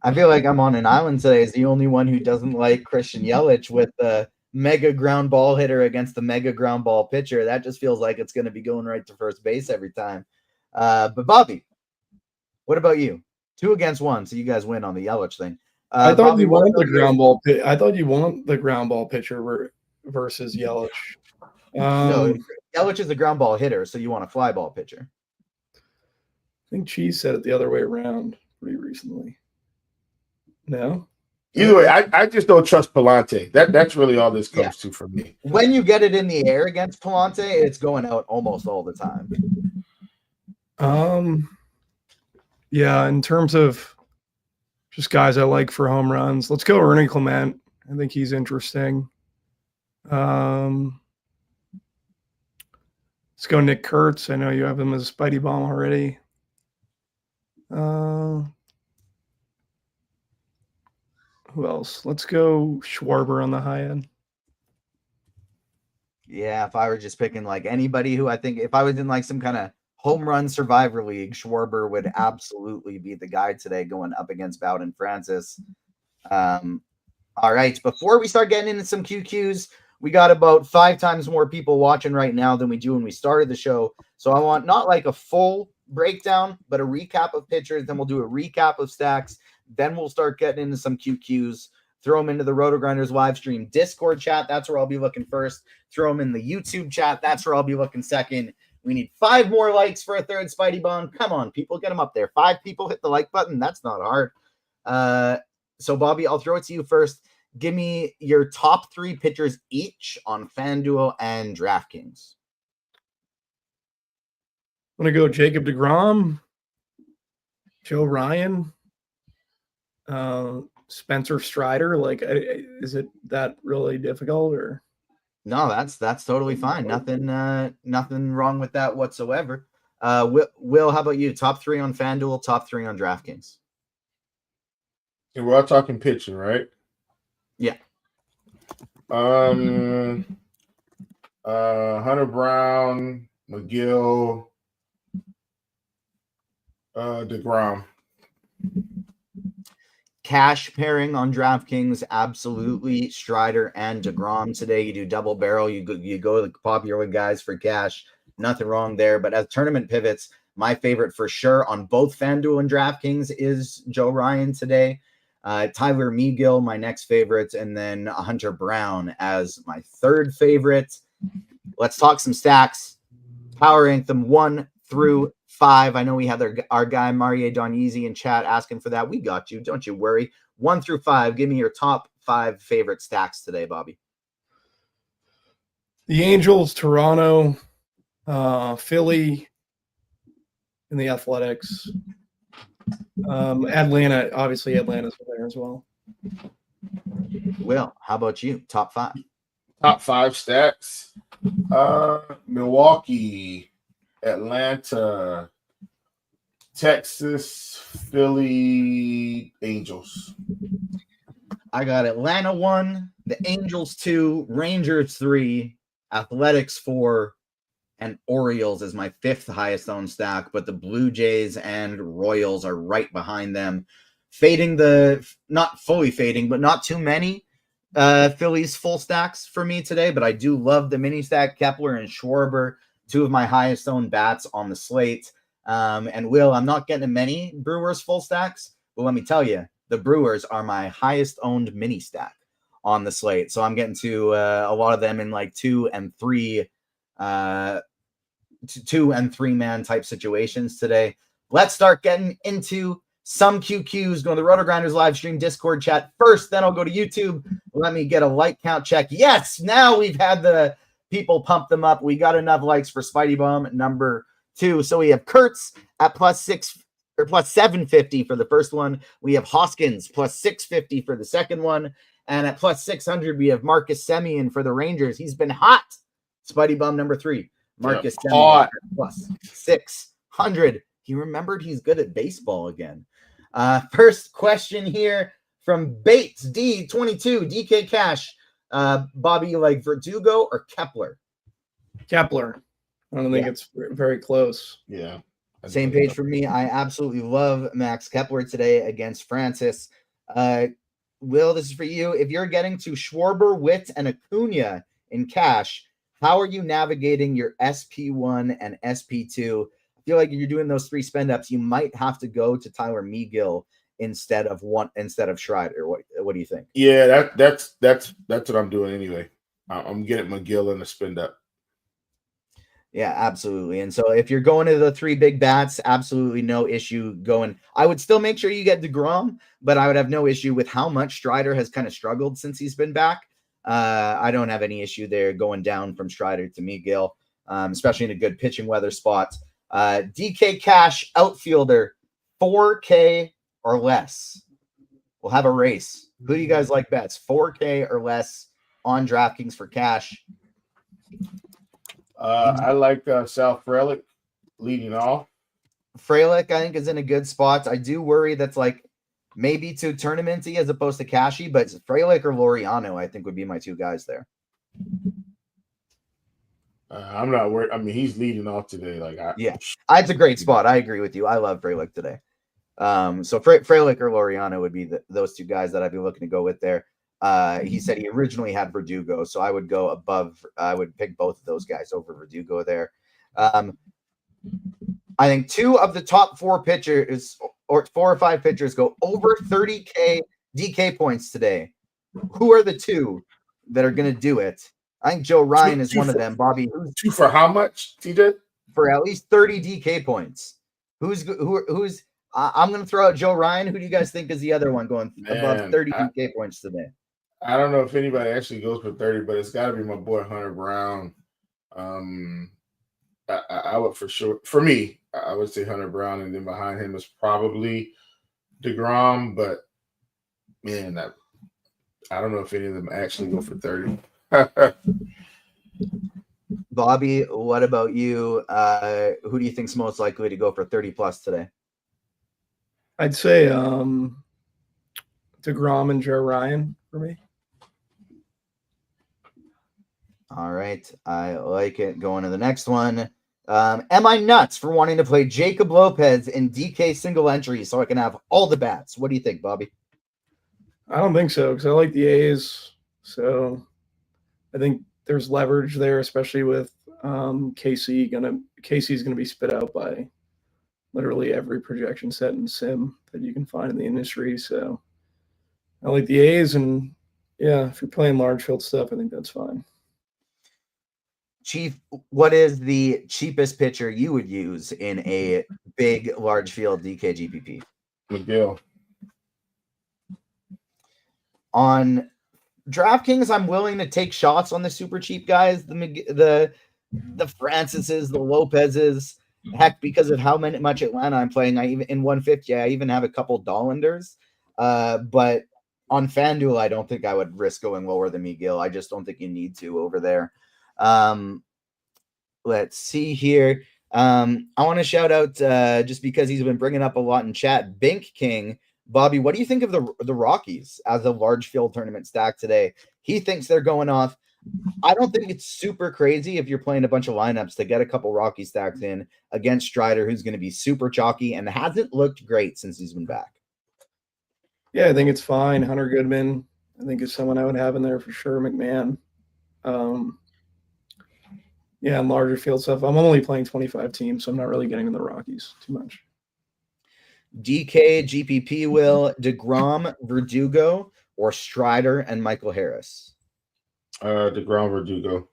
[SPEAKER 1] I feel like I'm on an island today as the only one who doesn't like Christian Yelich with the mega ground ball hitter against the mega ground ball pitcher. That just feels like it's going to be going right to first base every time. But Bobby, what about you? 2 against 1, so you guys win on the Yelich thing.
[SPEAKER 2] I thought
[SPEAKER 1] Bobby,
[SPEAKER 2] you want the ground ball. I thought you want the ground ball pitcher versus Yelich.
[SPEAKER 1] No, Yelich is the ground ball hitter, so you want a fly ball pitcher.
[SPEAKER 2] I think Cheese said it the other way around pretty recently. No?
[SPEAKER 3] Either way, I just don't trust Palante. That's really all this comes to for me.
[SPEAKER 1] When you get it in the air against Palante, it's going out almost all the time.
[SPEAKER 2] Yeah, in terms of just guys I like for home runs, let's go Ernie Clement. I think he's interesting. Let's go Nick Kurtz. I know you have him as a Spidey bomb already. Who else? Let's go Schwarber on the high end.
[SPEAKER 1] Yeah, if I were just picking like anybody who I think if I was in like some kind of home run survivor league, Schwarber would absolutely be the guy today going up against Bowden Francis. All right, before we start getting into some QQs, we got about 5 times more people watching right now than we do when we started the show. So I want not like a full breakdown, but a recap of pitchers. Then we'll do a recap of stacks. Then we'll start getting into some QQs. Throw them into the RotoGrinders live stream Discord chat. That's where I'll be looking first. Throw them in the YouTube chat. That's where I'll be looking second. We need 5 more likes for a third Spidey Bomb. Come on, people, get them up there. 5 people hit the like button. That's not hard. So, Bobby, I'll throw it to you first. Give me your top 3 pitchers each on FanDuel and DraftKings.
[SPEAKER 2] I'm going to go Jacob deGrom, Joe Ryan, Spencer Strider. Like, is it that really difficult or?
[SPEAKER 1] No, that's totally fine. Nothing wrong with that whatsoever. Will, how about you? Top 3 on FanDuel, top 3 on DraftKings.
[SPEAKER 3] And we're all talking pitching, right?
[SPEAKER 1] Yeah.
[SPEAKER 3] Hunter Brown, McGill, DeGrom.
[SPEAKER 1] Cash pairing on DraftKings, absolutely. Strider and DeGrom today. You do double barrel. You go the popular guys for cash. Nothing wrong there. But as tournament pivots, my favorite for sure on both FanDuel and DraftKings is Joe Ryan today. Tyler Megill, my next favorite, and then Hunter Brown as my third favorite. Let's talk some stacks. Power rank them 1 through 5. I know we had our guy Marie Donyeezy in chat asking for that. We got you. Don't you worry. 1 through 5. Give me your top 5 favorite stacks today, Bobby.
[SPEAKER 2] The Angels, Toronto, Philly, and the Athletics. Atlanta, obviously Atlanta's there as well.
[SPEAKER 1] Will, how about you? Top 5.
[SPEAKER 3] Top 5 stacks. Milwaukee, Atlanta, Texas, Philly, Angels.
[SPEAKER 1] I got Atlanta 1, the Angels 2, Rangers 3, Athletics 4, and Orioles is my 5th highest owned stack, but the Blue Jays and Royals are right behind them. Not fully fading, but not too many Phillies full stacks for me today, but I do love the mini stack. Kepler and Schwarber, 2 of my highest owned bats on the slate. And Will, I'm not getting many Brewers full stacks, but let me tell you, the Brewers are my highest owned mini stack on the slate. So I'm getting to a lot of them in like 2 and 3 man type situations today. Let's start getting into some QQs. Go to the RotoGrinders live stream Discord chat first, then I'll go to YouTube. Let me get a like count check. Yes, now we've had the people pump them up. We got enough likes for Spidey Bomb number 2. So we have Kurtz at +6 or +750 for the first one. We have Hoskins +650 for the second one. And at +600, we have Marcus Semien for the Rangers. He's been hot. Spidey Bum number 3. Marcus Semien +600. He remembered he's good at baseball again. First question here from Bates D22 DK Cash. Bobby, you like Verdugo or Kepler?
[SPEAKER 2] Kepler. I don't think it's very close.
[SPEAKER 3] Yeah.
[SPEAKER 1] Same page for me. I absolutely love Max Kepler today against Francis. Will, this is for you. If you're getting to Schwarber, Witt, and Acuna in cash, how are you navigating your SP1 and SP2? I feel like if you're doing those 3 spend ups, you might have to go to Tyler Megill instead of Schreider. What do you think?
[SPEAKER 3] Yeah, that's what I'm doing anyway. I'm getting McGill in the spend up.
[SPEAKER 1] Yeah, absolutely. And so if you're going to the 3 big bats, absolutely no issue going. I would still make sure you get DeGrom, but I would have no issue with how much Strider has kind of struggled since he's been back. I don't have any issue there going down from Strider to Megill, especially in a good pitching weather spot. DK Cash outfielder, 4K or less. We'll have a race. Who do you guys like bets? 4K or less on DraftKings for cash.
[SPEAKER 3] I like Sal Frelick leading off.
[SPEAKER 1] Frelick, I think, is in a good spot. I do worry that's like maybe too tournamenty as opposed to cashy, but Frelick or Laureano, I think, would be my 2 guys there.
[SPEAKER 3] I'm not worried. I mean, he's leading off today.
[SPEAKER 1] It's a great spot. I agree with you. I love Frelick today. So Frelick or Laureano would be those 2 guys that I'd be looking to go with there. He said he originally had Verdugo, so I would go above. I would pick both of those guys over Verdugo there. I think 2 of the top 4 pitchers or 4 or 5 pitchers go over 30K DK points today. Who are the 2 that are going to do it? I think Joe Ryan is one of them. Bobby,
[SPEAKER 3] 2 for how much, TJ?
[SPEAKER 1] For at least 30 DK points. Who's? I'm going to throw out Joe Ryan. Who do you guys think is the other one going above 30 DK points today?
[SPEAKER 3] I don't know if anybody actually goes for 30, but it's got to be my boy Hunter Brown. I would for sure. For me, I would say Hunter Brown, and then behind him is probably DeGrom. But man, I don't know if any of them actually go for 30.
[SPEAKER 1] Bobby, what about you? Who do you think's most likely to go for 30 plus today?
[SPEAKER 2] I'd say DeGrom and Joe Ryan for me.
[SPEAKER 1] All right. I like it. Going to the next one. Am I nuts for wanting to play Jacob Lopez in DK single entry so I can have all the bats? What do you think, Bobby?
[SPEAKER 2] I don't think so, because I like the A's. So I think there's leverage there, especially with Casey's gonna be spit out by literally every projection set and sim that you can find in the industry. So I like the A's, and yeah, if you're playing large field stuff, I think that's fine.
[SPEAKER 1] Chief, what is the cheapest pitcher you would use in a big, large field DK GPP?
[SPEAKER 3] McGill.
[SPEAKER 1] On DraftKings, I'm willing to take shots on the super cheap guys, the Francises, the Lopezes. Heck, because of how much Atlanta I'm playing, I even in 150, I even have a couple Dollanders. But on FanDuel, I don't think I would risk going lower than McGill. I just don't think you need to over there. Let's see here. I want to shout out just because he's been bringing up a lot in chat. Bink King, Bobby, what do you think of the Rockies as a large field tournament stack today? He thinks they're going off. I don't think it's super crazy if you're playing a bunch of lineups to get a couple Rocky stacks in against Strider, who's going to be super chalky and hasn't looked great since he's been back.
[SPEAKER 2] Yeah, I think it's fine. Hunter Goodman, I think, is someone I would have in there for sure. McMahon. Yeah, and larger field stuff. I'm only playing 25 teams, so I'm not really getting in the Rockies too much.
[SPEAKER 1] DK, GPP, Will, DeGrom, Verdugo, or Strider and Michael Harris?
[SPEAKER 3] DeGrom, Verdugo.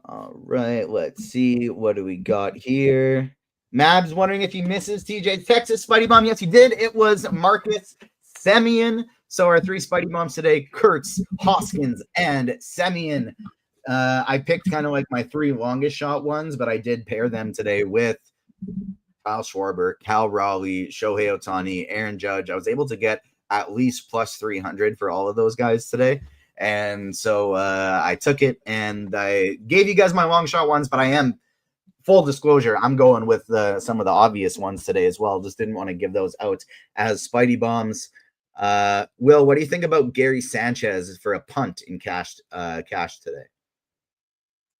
[SPEAKER 1] All right, let's see. What do we got here? Mab's wondering if he misses TJ Texas Spidey Bomb. Yes, he did. It was Marcus Semien. So our 3 Spidey Bombs today, Kurtz, Hoskins, and Semien. I picked kind of like my 3 longest shot ones, but I did pair them today with Kyle Schwarber, Cal Raleigh, Shohei Ohtani, Aaron Judge. I was able to get at least plus 300 for all of those guys today. And so I took it and I gave you guys my long shot ones, but I am, full disclosure, I'm going with some of the obvious ones today as well. Just didn't want to give those out as Spidey bombs. Will, what do you think about Gary Sanchez for a punt in cash today?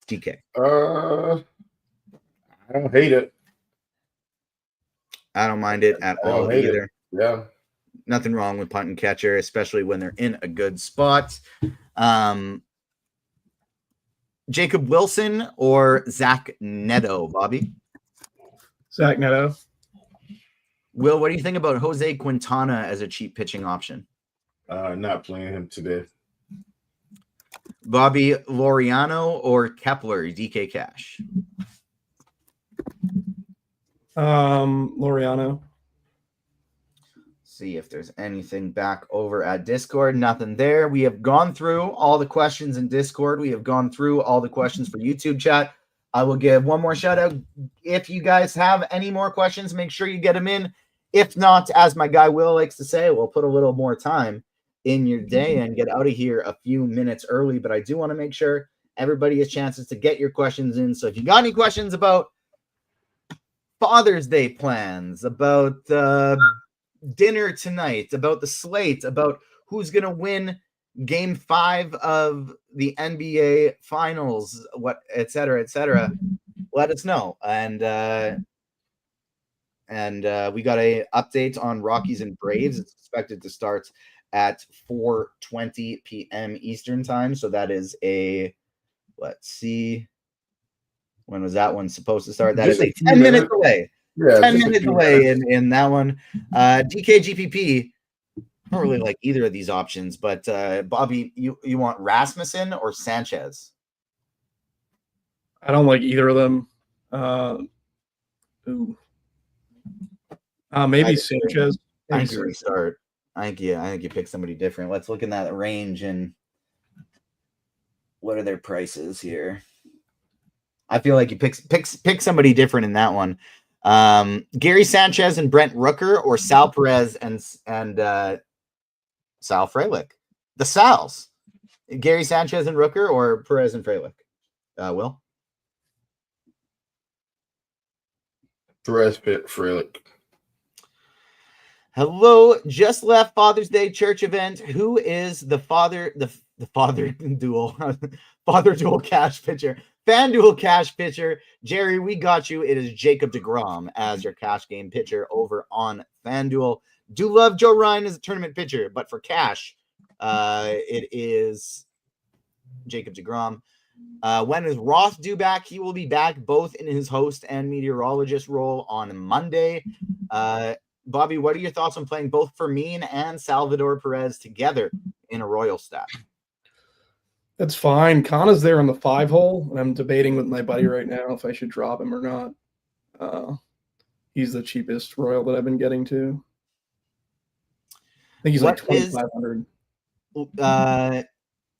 [SPEAKER 1] DK.
[SPEAKER 3] I don't hate it.
[SPEAKER 1] I don't mind it at all either.
[SPEAKER 3] Yeah.
[SPEAKER 1] Nothing wrong with punt and catcher, especially when they're in a good spot. Jacob Wilson or Zach Neto, Bobby?
[SPEAKER 2] Zach Neto.
[SPEAKER 1] Will, what do you think about Jose Quintana as a cheap pitching option?
[SPEAKER 3] Not playing him today.
[SPEAKER 1] Bobby, Laureano or Kepler, DK Cash?
[SPEAKER 2] Laureano.
[SPEAKER 1] See if there's anything back over at Discord. Nothing there. We have gone through all the questions in Discord. We have gone through all the questions for YouTube chat. I will give one more shout out. If you guys have any more questions, make sure you get them in. If not, as my guy Will likes to say, we'll put a little more time in your day and get out of here a few minutes early. But I do want to make sure everybody has chances to get your questions in. So if you got any questions about Father's Day plans, about dinner tonight, about the slate, about who's going to win game 5 of the NBA finals, what, et cetera, let us know. And we got a update on Rockies and Braves. It's expected to start at 4:20 p.m. Eastern time. So that is let's see. When was that one supposed to start? That is a 10 minutes away. Yeah, 10 minutes away in that one. DKGPP, I don't really like either of these options, but Bobby, you want Rasmussen or Sanchez?
[SPEAKER 2] I don't like either of them. Maybe Sanchez.
[SPEAKER 1] I think you restart. I think you pick somebody different. Let's look in that range and what are their prices here. I feel like you pick somebody different in that one. Gary Sanchez and Brent Rooker or Sal Perez and Sal Frelick. The Sals. Gary Sanchez and Rooker or Perez and Frelick? Will?
[SPEAKER 3] Perez Frelick.
[SPEAKER 1] Hello, just left Father's Day church event. Who is the father dual father dual cash pitcher? FanDuel cash pitcher. Jerry, we got you. It is Jacob deGrom as your cash game pitcher over on FanDuel. Do love Joe Ryan as a tournament pitcher, but for cash, it is Jacob deGrom. When is Roth due back? He will be back both in his host and meteorologist role on Monday. Bobby, what are your thoughts on playing both Fermin and Salvador Perez together in a Royal stack?
[SPEAKER 2] That's fine. Kana's there on the 5 hole, and I'm debating with my buddy right now if I should drop him or not. He's the cheapest Royal that I've been getting to. I think he's like 2,500.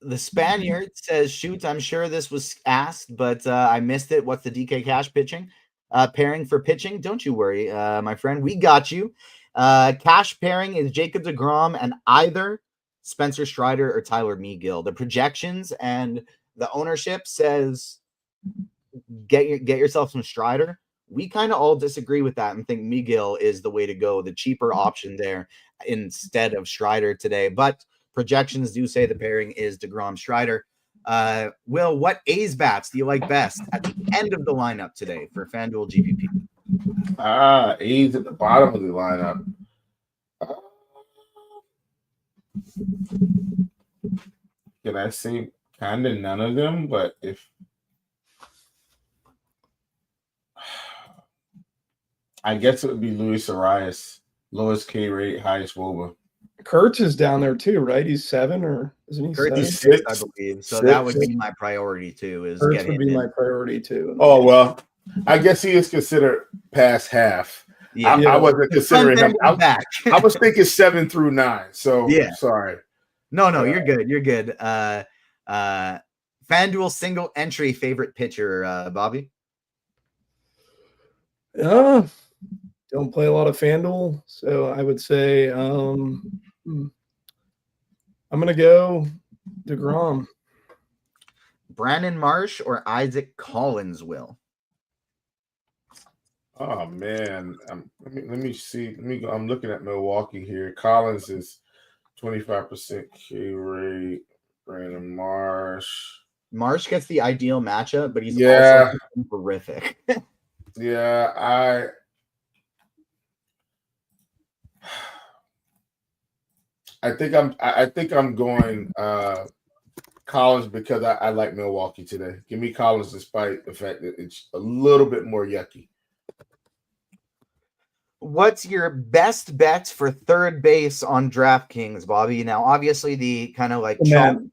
[SPEAKER 1] The Spaniard says, shoot, I'm sure this was asked, but I missed it. What's the DK Cash pitching? Pairing for pitching? Don't you worry, my friend. We got you. Cash pairing is Jacob deGrom and either Spencer Strider or Tyler Megill. The projections and the ownership says get yourself some Strider. We kind of all disagree with that and think Megill is the way to go, the cheaper option there instead of Strider today. But projections do say the pairing is deGrom Strider. Will, what A's bats do you like best at the end of the lineup today for FanDuel GPP?
[SPEAKER 3] A's at the bottom of the lineup. Can I say kind of none of them? But if I guess it would be Luis Arias, lowest K rate, highest WOBA.
[SPEAKER 2] Kurtz is down there too, right? He's 7 or isn't he?
[SPEAKER 1] Kurtz is 6, I believe. So that would be my priority too.
[SPEAKER 2] Kurtz would be my priority too.
[SPEAKER 3] Oh well, I guess he is considered past half. Yeah, I wasn't considering him. I was thinking 7 through 9. So yeah, sorry.
[SPEAKER 1] No, you're good. You're good. FanDuel single entry favorite pitcher, Bobby?
[SPEAKER 2] Don't play a lot of FanDuel, so I would say I'm gonna go DeGrom.
[SPEAKER 1] Brandon Marsh or Isaac Collins, Will?
[SPEAKER 3] Oh man, let me see. Let me go. I'm looking at Milwaukee here. Collins is 25% K rate. Brandon Marsh.
[SPEAKER 1] Marsh gets the ideal matchup, but he's
[SPEAKER 3] Yeah.
[SPEAKER 1] also horrific.
[SPEAKER 3] Yeah, I think I'm going Collins because I like Milwaukee today. Give me Collins despite the fact that it's a little bit more yucky.
[SPEAKER 1] What's your best bets for third base on DraftKings, Bobby? Now, obviously, the kind of like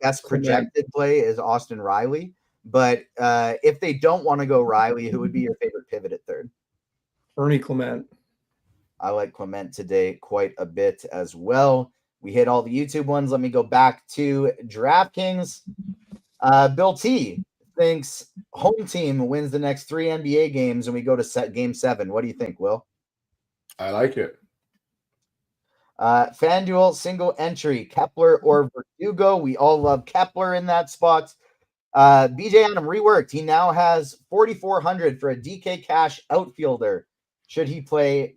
[SPEAKER 1] best projected play is Austin Riley. But if they don't want to go Riley, who would be your favorite pivot at third?
[SPEAKER 2] Ernie Clement.
[SPEAKER 1] I like Clement today quite a bit as well. We hit all the YouTube ones. Let me go back to DraftKings. Bill T thinks home team wins the next 3 NBA games, and we go to game 7. What do you think, Will?
[SPEAKER 3] I like it.
[SPEAKER 1] FanDuel single entry, Kepler or Verdugo. We all love Kepler in that spot. BJ Adam reworked. He now has 4,400 for a DK Cash outfielder. Should he play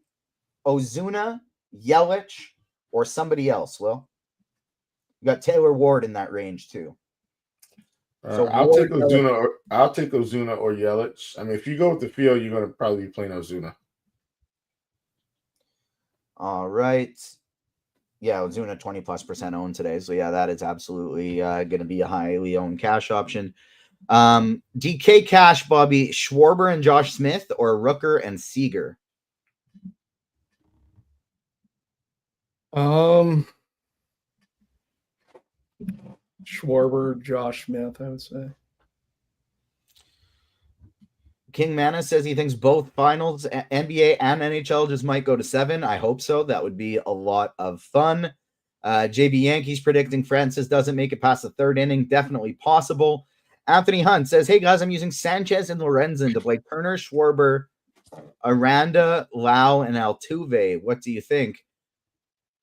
[SPEAKER 1] Ozuna, Yelich, or somebody else? Will, you got Taylor Ward in that range too.
[SPEAKER 3] So I'll take Ozuna. I'll take Ozuna or Yelich. I mean, if you go with the field, you're going to probably be playing Ozuna.
[SPEAKER 1] All right. Yeah, Ozuna 20+% owned today. So yeah, that is absolutely going to be a highly owned cash option. DK Cash, Bobby, Schwarber and Josh Smith, or Rooker and Seager?
[SPEAKER 2] Schwarber, Josh Smith, I would say.
[SPEAKER 1] King Mana says he thinks both finals, NBA and NHL, just might go to 7. I hope so. That would be a lot of fun. JB Yankees predicting Francis doesn't make it past the 3rd inning. Definitely possible. Anthony Hunt says, hey guys, I'm using Sanchez and Lorenzen to play Turner, Schwarber, Aranda, Lau, and Altuve. What do you think?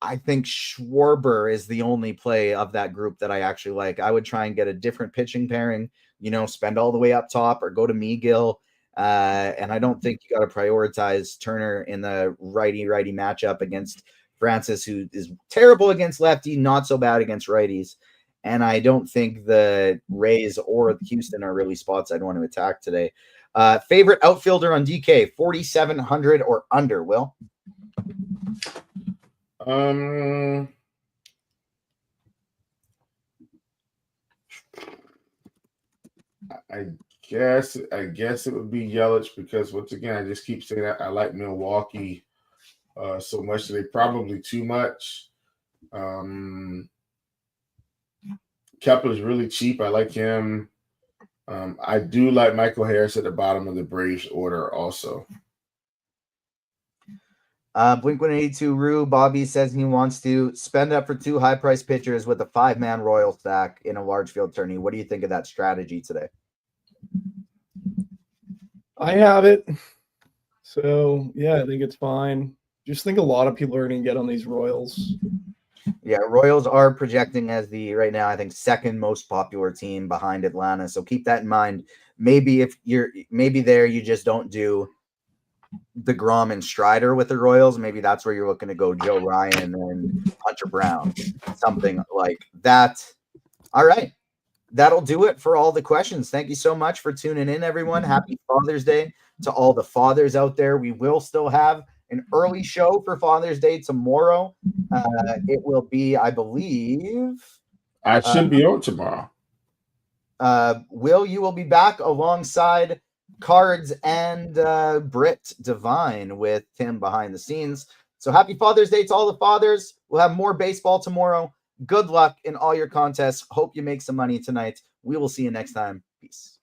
[SPEAKER 1] I think Schwarber is the only play of that group that I actually like. I would try and get a different pitching pairing, spend all the way up top or go to Megill. And I don't think you got to prioritize Turner in the righty-righty matchup against Francis, who is terrible against lefty, not so bad against righties. And I don't think the Rays or Houston are really spots I'd want to attack today. Favorite outfielder on DK, 4,700 or under, Will?
[SPEAKER 3] I guess it would be Yelich because once again, I just keep saying that I like Milwaukee so much today, probably too much. Kepler's really cheap. I like him. I do like Michael Harris at the bottom of the Braves order also.
[SPEAKER 1] Blink-182 Rue, Bobby says he wants to spend up for 2 high-priced pitchers with a 5-man Royal stack in a large field tourney. What do you think of that strategy today?
[SPEAKER 2] I have it. So, yeah, I think it's fine. Just think a lot of people are going to get on these Royals.
[SPEAKER 1] Yeah, Royals are projecting as the, right now, I think, 2nd most popular team behind Atlanta. So keep that in mind. Maybe if you're there, you just don't do DeGrom and Strider with the Royals. Maybe that's where you're looking to go Joe Ryan and Hunter Brown, something like that. All right. That'll do it for all the questions. Thank you so much for tuning in, everyone. Happy Father's Day to all the fathers out there. We will still have an early show for Father's Day tomorrow. It will be, I believe.
[SPEAKER 3] I should be on tomorrow.
[SPEAKER 1] Will, you will be back alongside Cards and Britt Divine with Tim behind the scenes. So happy Father's Day to all the fathers. We'll have more baseball tomorrow. Good luck in all your contests. Hope you make some money tonight. We will see you next time. Peace.